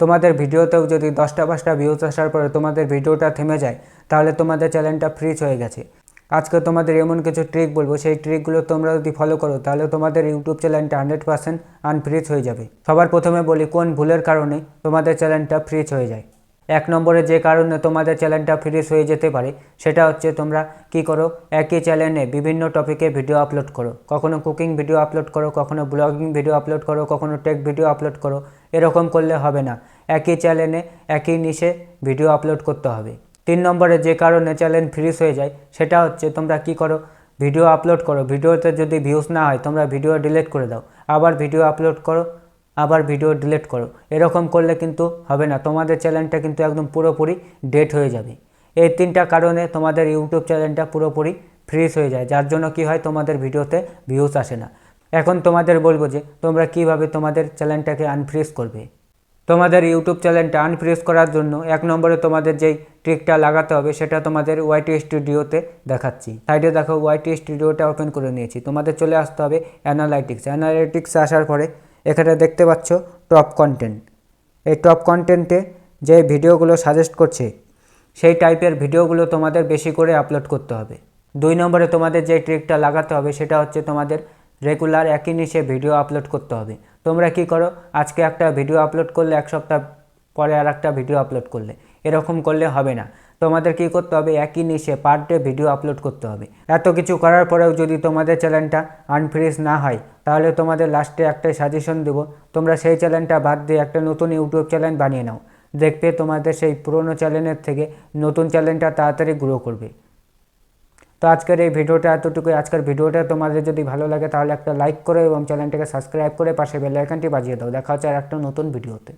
তোমাদের ভিডিওতেও যদি 10টা 5টা ভিউজ আসার পরে তোমাদের ভিডিওটা থেমে যায়, তাহলে তোমাদের চ্যানেলটা ফ্রিজ হয়ে গেছে। আজকে তোমাদের এমন কিছু ট্রিক বলবো, সেই ট্রিকগুলো তোমরা যদি ফলো করো তাহলে তোমাদের ইউটিউব চ্যানেলটা 100% আনফ্রিজ হয়ে যাবে। সবার প্রথমে বলি কোন ভুলের কারণে তোমাদের চ্যানেলটা ফ্রিজ হয়ে যায়। 1 নম্বরে যে কারণে তোমাদের চ্যানেলটা ফ্রিজ হয়ে যেতে পারে সেটা হচ্ছে তোমরা কি করো, একই চ্যানেলে বিভিন্ন টপিকে ভিডিও আপলোড করো। কখনো কুকিং ভিডিও আপলোড করো, কখনো ব্লগিং ভিডিও আপলোড করো, কখনো টেক ভিডিও আপলোড করো। এরকম করলে হবে না, একই চ্যানেলে একই নিশে ভিডিও আপলোড করতে হবে। 3 নম্বরে যে কারণে চ্যানেল ফ্রিজ হয়ে যায় সেটা হচ্ছে তোমরা কি করো, ভিডিও আপলোড করো, ভিডিওতে যদি ভিউজ না হয় তোমরা ভিডিও ডিলিট করে দাও, আবার ভিডিও আপলোড করো, আবার ভিডিও ডিলিট করো। এরকম করলে কিন্তু হবে না, তোমাদের চ্যানেলটা কিন্তু একদম পুরোপুরি ডেড হয়ে যাবে। এই 3টা কারণে তোমাদের ইউটিউব চ্যানেলটা পুরোপুরি ফ্রিজ হয়ে যায়, যার জন্য কি হয়, তোমাদের ভিডিওতে ভিউজ আসে না। এখন তোমাদের বলবো যে তোমরা কিভাবে তোমাদের চ্যানেলটাকে আনফ্রিজ করবে। তোমাদের ইউটিউব চ্যানেলটা আনফ্রিজ করার জন্য 1 নম্বরে তোমাদের যেই ট্রিকটা লাগাতে হবে সেটা তোমাদের ওয়াইটি স্টুডিওতে দেখাচ্ছি। সাইডে দেখো ওয়াইটি স্টুডিওটা ওপেন করে নিয়েছি। তোমাদের চলে আসতে হবে অ্যানালাইটিক্সে আসার পরে এখানে দেখতে পাচ্ছ টপ কন্টেন্ট। এই টপ কন্টেন্টে যে ভিডিওগুলো সাজেস্ট করছে সেই টাইপের ভিডিওগুলো তোমাদের বেশি করে আপলোড করতে হবে। 2 নম্বরে তোমাদের যে ট্রিকটা লাগাতে হবে সেটা হচ্ছে তোমাদের রেগুলার একই নিশে ভিডিও আপলোড করতে হবে। তোমরা কি করো, আজকে একটা ভিডিও আপলোড করলে 1 সপ্তাহ পরে আর একটা ভিডিও আপলোড করলে, এরকম করলে হবে না। তোমাদের কি করতে হবে, একই নিশে পার ডে ভিডিও আপলোড করতে হবে। এত কিছু করার পরেও যদি তোমাদের চ্যানেলটা আনফ্রিজ না হয় তাহলে তোমাদের লাস্টে একটাই সাজেশন দেবো, তোমরা সেই চ্যানেলটা বাদ দিয়ে একটা নতুন ইউটিউব চ্যানেল বানিয়ে নাও। দেখবে তোমাদের সেই পুরনো চ্যানেলের থেকে নতুন চ্যানেলটা তাড়াতাড়ি গ্রো করবে। তো আজকের এই ভিডিওটা এতটুকুই। আজকের ভিডিওটা তোমাদের যদি ভালো লাগে তাহলে একটা লাইক করো এবং চ্যানেলটাকে সাবস্ক্রাইব করে পাশে বেল আইকনটি বাজিয়ে দাও। দেখা হচ্ছে আর একটা নতুন ভিডিওতে।